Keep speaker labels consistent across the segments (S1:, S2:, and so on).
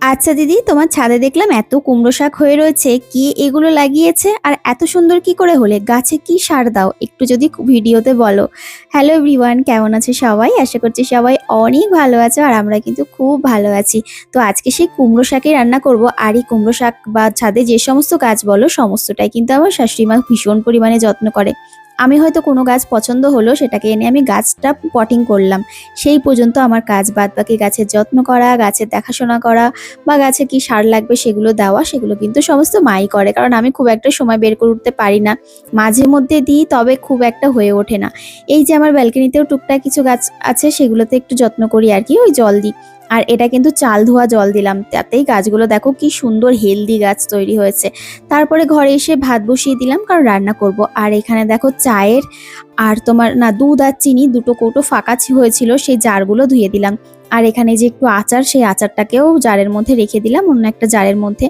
S1: আচ্ছা দিদি, তোমার ছাদে দেখলাম এত কুমড়ো শাক হয়ে রয়েছে, কি এগুলো লাগিয়েছে আর এত সুন্দর কি করে হলে? গাছে কি সার দাও একটু যদি ভিডিওতে বলো। হ্যালো এভরিওয়ান, কেমন আছে সবাই? আশা করছি সবাই অনেক ভালো আছো আর আমরা কিন্তু খুব ভালো আছি। তো আজকে সেই কুমড়ো শাকই রান্না করব। আর এই কুমড়ো শাক বা ছাদে যে সমস্ত গাছ বলো সমস্তটাই কিন্তু আমার শাশুড়ি মা ভীষণ পরিমাণে যত্ন করে। আমি হয়তো কোনো গাছ পছন্দ হলো সেটাকে এনে আমি গাছটা পটিং করলাম, সেই পর্যন্ত আমার কাজ। বাদ বাকি গাছের যত্ন করা, গাছের দেখাশোনা করা বা গাছে কি সার লাগবে সেগুলো দেওয়া, সেগুলো কিন্তু সমস্ত মাই করে, কারণ আমি খুব একটা সময় বের করে উঠতে পারি না। মাঝে মধ্যে দিই, তবে খুব একটা হয়ে ওঠে না। এই যে আমার ব্যালকনিতেও টুকটাক কিছু গাছ আছে, সেগুলোতে একটু যত্ন করি আর কি, ওই জল দিই। আর এটা কিন্তু চাল ধোয়া জল দিলাম, তাতেই গাছগুলো দেখো কি সুন্দর হেলদি গাছ তৈরি হয়েছে। তারপরে ঘরে এসে ভাত বসিয়ে দিলাম, কারণ রান্না করব। আর এখানে দেখো চায়ের আর তোমার না দুধ আর চিনি দুটো কৌটো ফাঁকা হয়েছিল, সেই জারগুলো ধুয়ে দিলাম। আর এখানে যে একটু আচার, সেই আচারটাকেও জারের মধ্যে রেখে দিলাম, অন্য একটা জারের মধ্যে।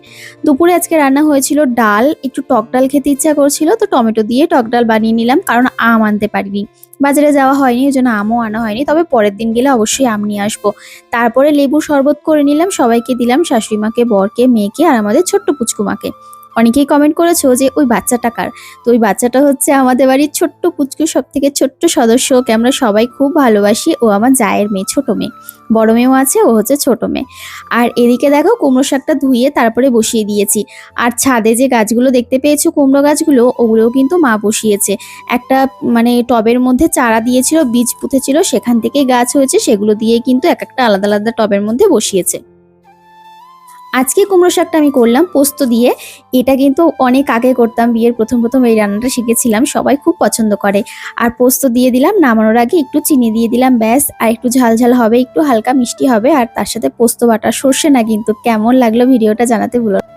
S1: দুপুরে আজকে রান্না হয়েছিল ডাল, একটু টক ডাল খেতে ইচ্ছা করছিল, তো টমেটো দিয়ে টক ডাল বানিয়ে নিলাম, কারণ আম আনতে পারিনি, বাজারে যাওয়া হয়নি, ওই জন্য আমও আনা হয়নি। তবে পরের দিন গেলে অবশ্যই আম নিয়ে আসবো। তারপরে লেবু শরবত করে নিলাম, সবাইকে দিলাম, শাশুড়িমাকে, বরকে, মেয়েকে আর আমাদের ছোট্ট পুচকুমাকে। অনেকেই কমেন্ট করেছো যে ওই বাচ্চাটা কার। তো ওই বাচ্চাটা হচ্ছে আমাদের বাড়ির ছোট্ট পুচকু, সব থেকে ছোট্ট সদস্য, ওকে আমরা সবাই খুব ভালোবাসি। ও আমার জায়ের মেয়ে, ছোট মেয়ে। বড় মেয়েও আছে, ও হচ্ছে ছোট মেয়ে। আর এদিকে দেখো কুমড়ো শাকটা ধুয়ে তারপরে বসিয়ে দিয়েছি। আর ছাদে যে গাছগুলো দেখতে পেয়েছো, কুমড়ো গাছগুলো, ওগুলোও কিন্তু মা বসিয়েছে। একটা মানে টবের মধ্যে চারা দিয়েছিল, বীজ পুঁতেছিল, সেখান থেকে গাছ হয়েছে, সেগুলো দিয়ে কিন্তু এক একটা আলাদা আলাদা টবের মধ্যে বসিয়েছে। আজকে কুমড়ো শাকটা আমি করলাম পোস্ত দিয়ে। এটা কিন্তু অনেক আগে করতাম, বিয়ের প্রথম প্রথম এই রান্নাটা শিখেছিলাম, সবাই খুব পছন্দ করে। আর পোস্ত দিয়ে দিলাম, নামানোর আগে একটু চিনি দিয়ে দিলাম, ব্যাস। আর একটু ঝাল ঝাল হবে, একটু হালকা মিষ্টি হবে, আর তার সাথে পোস্ত বাটা, সর্ষে না কিন্তু। কেমন লাগলো ভিডিওটা জানাতে ভুলো না।